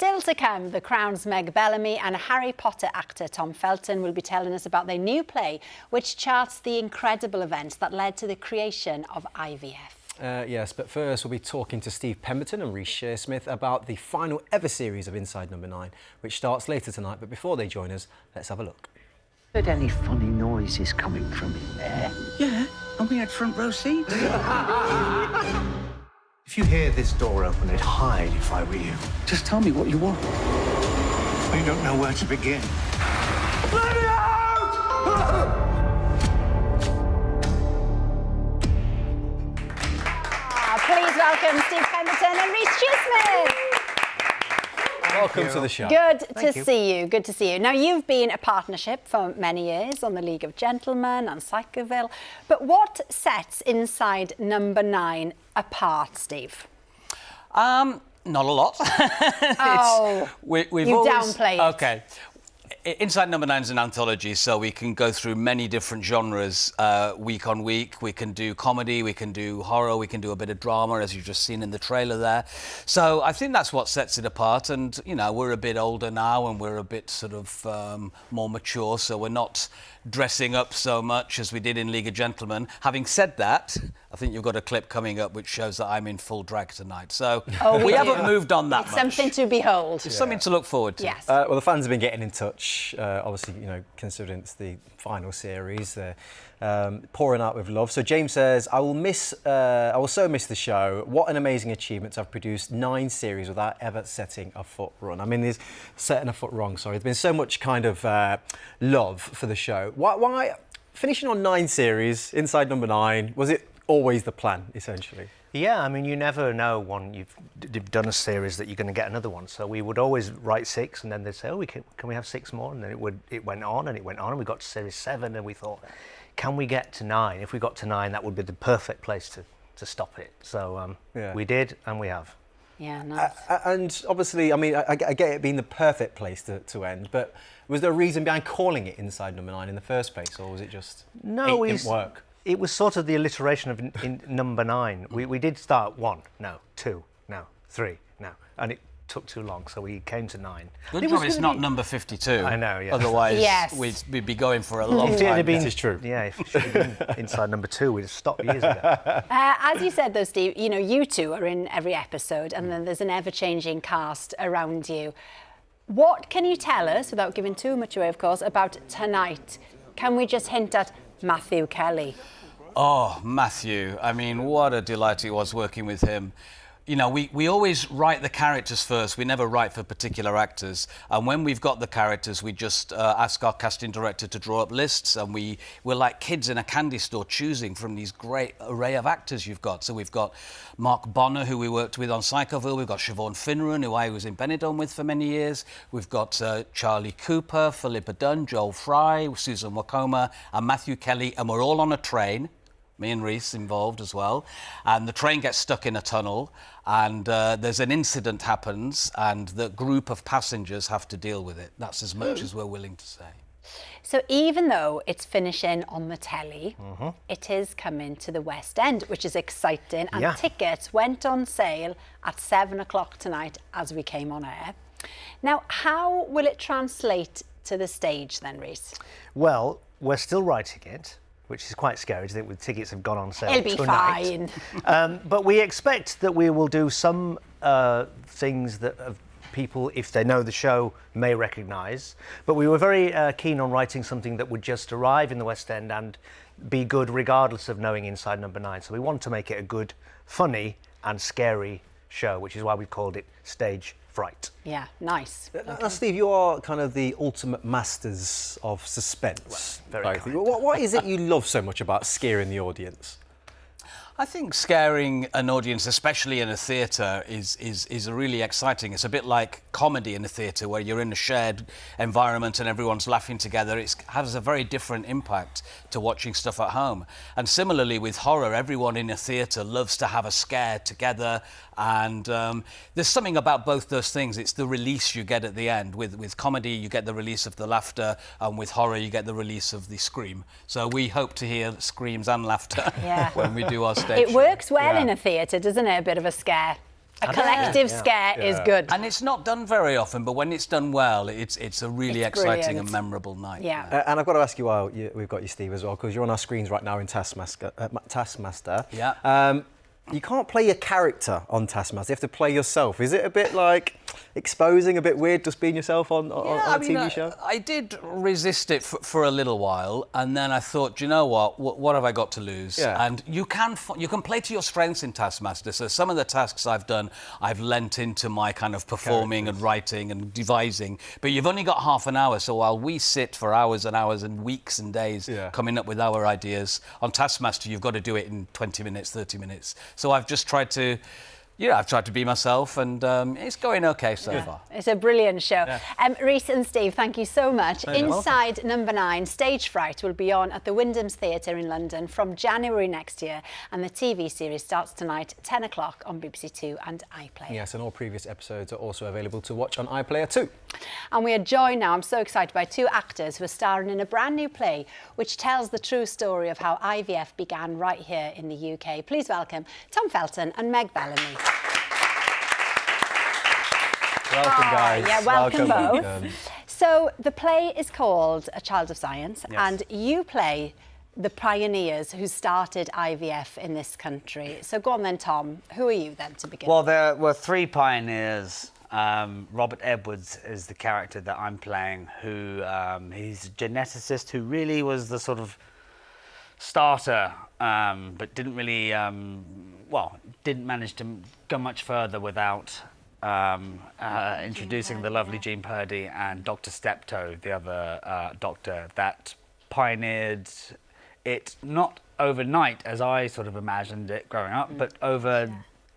Still to come, The Crown's Meg Bellamy and Harry Potter actor Tom Felton will be telling us about their new play, which charts the incredible events that led to the creation of IVF. Yes, but first we'll be talking to Steve Pemberton and Reece Shearsmith about the final ever series of Inside Number 9, which starts later tonight. But before they join us, let's have a look. Heard any funny noises coming from in there? Yeah, and we had front row seats. If you hear this door open, I'd hide if I were you. Just tell me what you want. I don't know where to begin. Let me out! Please welcome Steve Pemberton and Reece Shearsmith. Welcome to the show. Good to see you. Good to see you. Now, you've been a partnership for many years on The League of Gentlemen and Psychoville, but what sets Inside Number 9 apart, Steve? Not a lot. We've downplayed it. Okay. Inside Number 9 is an anthology, so we can go through many different genres week on week. We can do comedy, we can do horror, we can do a bit of drama, as you've just seen in the trailer there. So I think that's what sets it apart. And, you know, we're a bit older now and we're a bit sort of more mature, so we're not dressing up so much as we did in League of Gentlemen. Having said that, I think you've got a clip coming up which shows that I'm in full drag tonight. So we haven't moved on that much. Something to behold. It's something to look forward to. Yes. Well, the fans have been getting in touch, obviously, you know, considering it's the final series. They're pouring out with love. So James says, I will so miss the show. What an amazing achievement to have produced 9 series without ever setting a foot wrong. I mean, there's setting a foot wrong, sorry. There's been so much kind of love for the show. Why finishing on 9 series, Inside Number 9, was it always the plan, essentially? Yeah, I mean, you never know when you've done a series that you're going to get another one. So we would always write 6, and then they'd say, "Oh, can we have 6 more?" And then it went on, and we got to series 7, and we thought, can we get to 9? If we got to 9, that would be the perfect place to stop it. So we did, and we have. Yeah, nice. And obviously, I mean, I get it being the perfect place to end, but was there a reason behind calling it Inside Number 9 in the first place, or was it just it didn't work? It was sort of the alliteration of in number 9. We did start 1, no, 2, no, 3, no, and it took too long, so we came to 9. Good job it's not number 52. I know, yeah. Otherwise, we'd be going for a long time. This is true. Yeah, if it should have been Inside Number 2, we'd have stopped years ago. As you said, though, Steve, you know, you two are in every episode, and then there's an ever-changing cast around you. What can you tell us, without giving too much away, of course, about tonight? Can we just hint at Matthew Kelly? Oh, Matthew. I mean, what a delight it was working with him. You know, we always write the characters first. We never write for particular actors. And when we've got the characters, we just ask our casting director to draw up lists. And we're like kids in a candy store choosing from these great array of actors you've got. So we've got Mark Bonner, who we worked with on Psychoville. We've got Siobhan Finneran, who I was in Benidorm with for many years. We've got Charlie Cooper, Philippa Dunn, Joel Fry, Susan Wacoma, and Matthew Kelly. And we're all on a train. Me and Reece involved as well, and the train gets stuck in a tunnel, and there's an incident happens, and the group of passengers have to deal with it. That's as much as we're willing to say. So even though it's finishing on the telly, it is coming to the West End, which is exciting, and tickets went on sale at 7 o'clock tonight as we came on air. Now, how will it translate to the stage then, Reece? Well, we're still writing it, which is quite scary to think the tickets have gone on sale tonight. It'll be fine. But we expect that we will do some things that people, if they know the show, may recognise. But we were very keen on writing something that would just arrive in the West End and be good regardless of knowing Inside Number 9. So we want to make it a good, funny and scary show, which is why we called it Stage Fright. Yeah, nice. Now, Steve, you are kind of the ultimate masters of suspense. Well, very kind. What is it you love so much about scaring the audience? I think scaring an audience, especially in a theatre, is really exciting. It's a bit like comedy in a theatre where you're in a shared environment and everyone's laughing together. It has a very different impact to watching stuff at home. And similarly with horror, everyone in a theatre loves to have a scare together. And there's something about both those things. It's the release you get at the end. With comedy, you get the release of the laughter, and with horror, you get the release of the scream. So we hope to hear screams and laughter when we do our stage It show. works well in a theatre, doesn't it? A bit of a scare. A collective scare is good. And it's not done very often, but when it's done well, it's a really exciting and memorable night. Yeah. And I've got to ask you while we've got you, Steve, as well, because you're on our screens right now in Taskmaster. Yeah. You can't play your character on Taskmaster. You have to play yourself. Is it a bit like exposing, a bit weird just being yourself on a TV show? I did resist it for a little while, and then I thought, do you know what have I got to lose? Yeah. And you can play to your strengths in Taskmaster. So some of the tasks I've done, I've lent into my kind of performing and writing and devising. But you've only got half an hour, so while we sit for hours and hours and weeks and days coming up with our ideas, on Taskmaster you've got to do it in 20 minutes, 30 minutes. So I've just tried to be myself, and it's going okay so far. It's a brilliant show. Reece and Steve, thank you so much. Inside Number 9, Stage Fright will be on at the Wyndham's Theatre in London from January next year, and the TV series starts tonight, 10 o'clock on BBC Two and iPlayer. Yes, and all previous episodes are also available to watch on iPlayer too. And we are joined now, I'm so excited, by 2 actors who are starring in a brand new play which tells the true story of how IVF began right here in the UK. Please welcome Tom Felton and Meg Bellamy. Welcome, guys. Yeah, welcome both. So the play is called A Child of Science, and you play the pioneers who started IVF in this country. So go on then, Tom. Who are you then to begin? Well, there were 3 pioneers. Robert Edwards is the character that I'm playing, who he's a geneticist who really was the sort of starter, but didn't really, didn't manage to go much further without introducing the lovely Jean Purdy and Dr. Steptoe, the other doctor, that pioneered it not overnight, as I sort of imagined it growing up, but over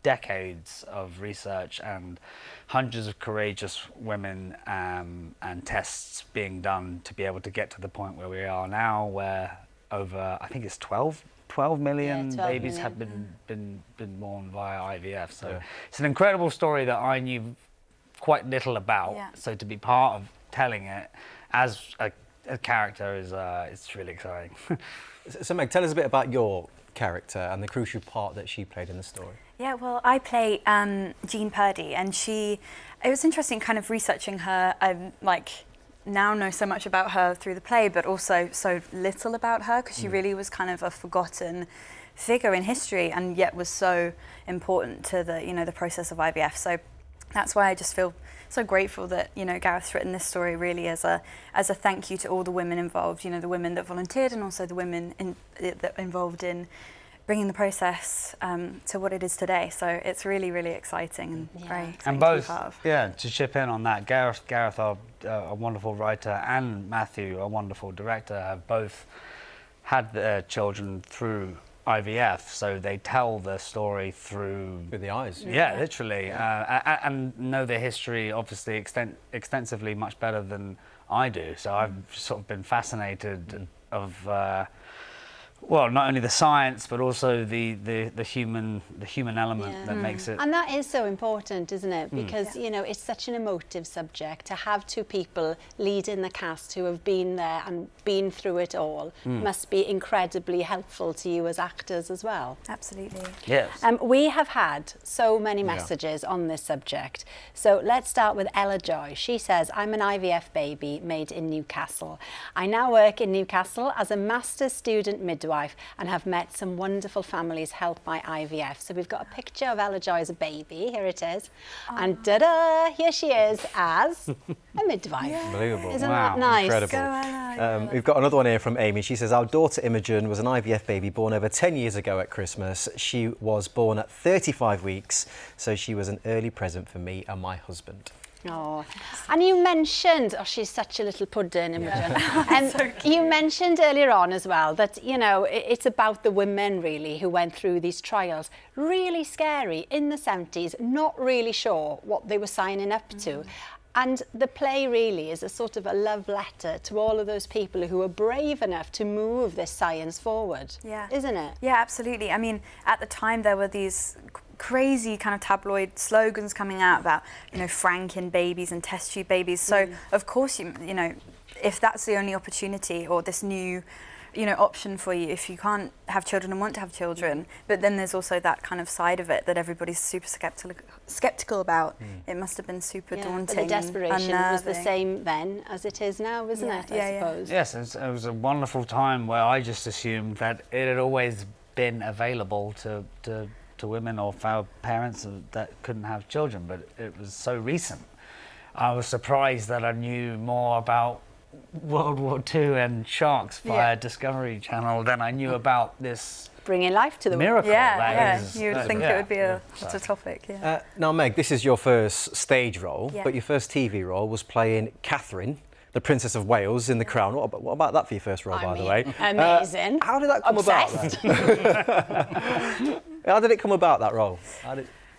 decades of research and hundreds of courageous women and tests being done to be able to get to the point where we are now, where over, I think it's 12 million babies have been born via IVF. So it's an incredible story that I knew quite little about. So to be part of telling it as a character is it's really exciting. So Meg, tell us a bit about your character and the crucial part that she played in the story. Yeah, well, I play Jean Purdy, and it was interesting kind of researching her. Now know so much about her through the play, but also so little about her, because she really was kind of a forgotten figure in history, and yet was so important to the process of IVF. So that's why I just feel so grateful that Gareth's written this story really as a thank you to all the women involved, the women that volunteered, and also the women that involved in bringing the process to what it is today. So it's really, really exciting and very exciting and both, to be part of. to chip in on that, Gareth, a wonderful writer, and Matthew, a wonderful director, have both had their children through IVF, so they tell the story through the eyes. Yeah, literally, and know their history obviously extensively much better than I do. So I've sort of been fascinated of not only the science but also the human element that makes it. And that is so important, isn't it? Because it's such an emotive subject. To have 2 people leading the cast who have been there and been through it all must be incredibly helpful to you as actors as well. Absolutely. Yes. We have had so many messages on this subject. So let's start with Ella Joy. She says, I'm an IVF baby made in Newcastle. I now work in Newcastle as a master's student midwife and have met some wonderful families helped by IVF. So we've got a picture of Ella Joy as a baby. Here it is. And ta-da! Here she is as a midwife. Unbelievable. Isn't that nice? Incredible. We've got another one here from Amy. She says, our daughter Imogen was an IVF baby born over 10 years ago at Christmas. She was born at 35 weeks, so she was an early present for me and my husband. Oh, and you mentioned, she's such a little pudding, Imogen. And you mentioned earlier on as well that, it's about the women really who went through these trials. Really scary in the 70s, not really sure what they were signing up to. And the play really is a sort of a love letter to all of those people who were brave enough to move this science forward, isn't it? Yeah, absolutely. I mean, at the time there were these crazy kind of tabloid slogans coming out about, Franken babies and test tube babies. So, of course, if that's the only opportunity or this new, option for you if you can't have children and want to have children. But then there's also that kind of side of it that everybody's super skeptical about. It must have been super daunting. But the desperation was the unnerving. same then as it is now, isn't it? I suppose. Yes, it was a wonderful time where I just assumed that it had always been available to women or for parents that couldn't have children, but it was so recent. I was surprised that I knew more about World War II and sharks via Discovery Channel than I knew about this bringing life to the miracle. You would think it would be a topic. Now, Meg, this is your first stage role, but your first TV role was playing Catherine, the Princess of Wales in The Crown. What about that for your first role, by the way? Amazing. How did that come about then? How did it come about, that role?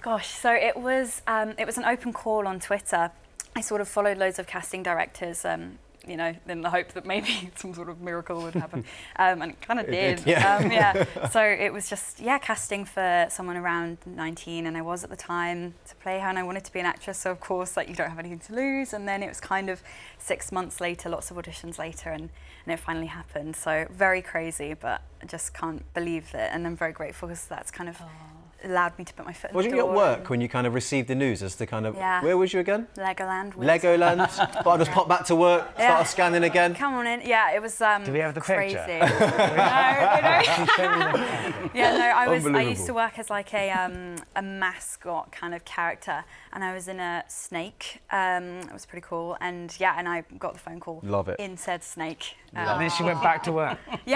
Gosh, so it was an open call on Twitter. I sort of followed loads of casting directors, in the hope that maybe some sort of miracle would happen. And it kind of did. So it was just, casting for someone around 19, and I was at the time, to play her, and I wanted to be an actress, so of course, you don't have anything to lose. And then it was kind of 6 months later, lots of auditions later, and it finally happened. So very crazy, but I just can't believe it, and I'm very grateful because that's kind of allowed me to put my foot in the door. Wasn't you at work when you kind of received the news as to kind of, where was you again? Legoland. Legoland. But I just pop back to work, start scanning again. Come on in. Yeah, it was Do we have the crazy. picture? I used to work as like a mascot kind of character, and I was in a snake. It was pretty cool, and I got the phone call. Love it. In said snake. And then she went back to work. And they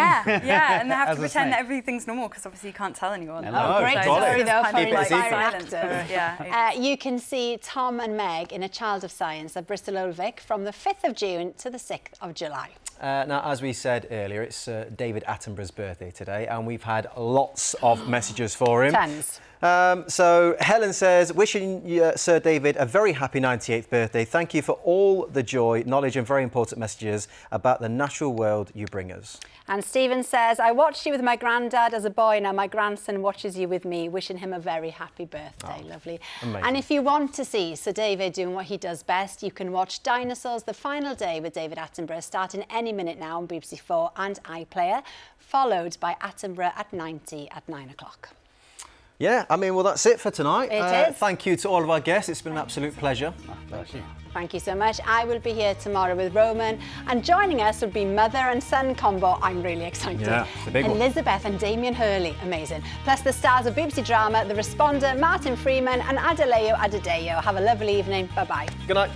have As to a pretend snake. that everything's normal because obviously you can't tell anyone. Great story though for an aspiring silence. actor. You can see Tom and Meg in A Child of Science at Bristol Old Vic from the 5th of June to the 6th of July. Now, as we said earlier, it's David Attenborough's birthday today, and we've had lots of messages for him. Tons. So Helen says, wishing Sir David a very happy 98th birthday. Thank you for all the joy, knowledge and very important messages about the natural world you bring us. And Stephen says, I watched you with my granddad as a boy. Now my grandson watches you with me, wishing him a very happy birthday. Lovely. Amazing. And if you want to see Sir David doing what he does best, you can watch Dinosaurs The Final Day with David Attenborough starting any minute now on BBC 4 and iPlayer, followed by Attenborough at 90 at 9 o'clock. Yeah, well, that's it for tonight. It is. Thank you to all of our guests. It's been an absolute pleasure. Thank you. Thank you so much. I will be here tomorrow with Roman, and joining us will be mother and son combo. I'm really excited. Yeah, it's a big one. Elizabeth and Damien Hurley, amazing. Plus the stars of BBC Drama, The Responder, Martin Freeman and Adeleo Adedeo. Have a lovely evening. Bye-bye. Good night.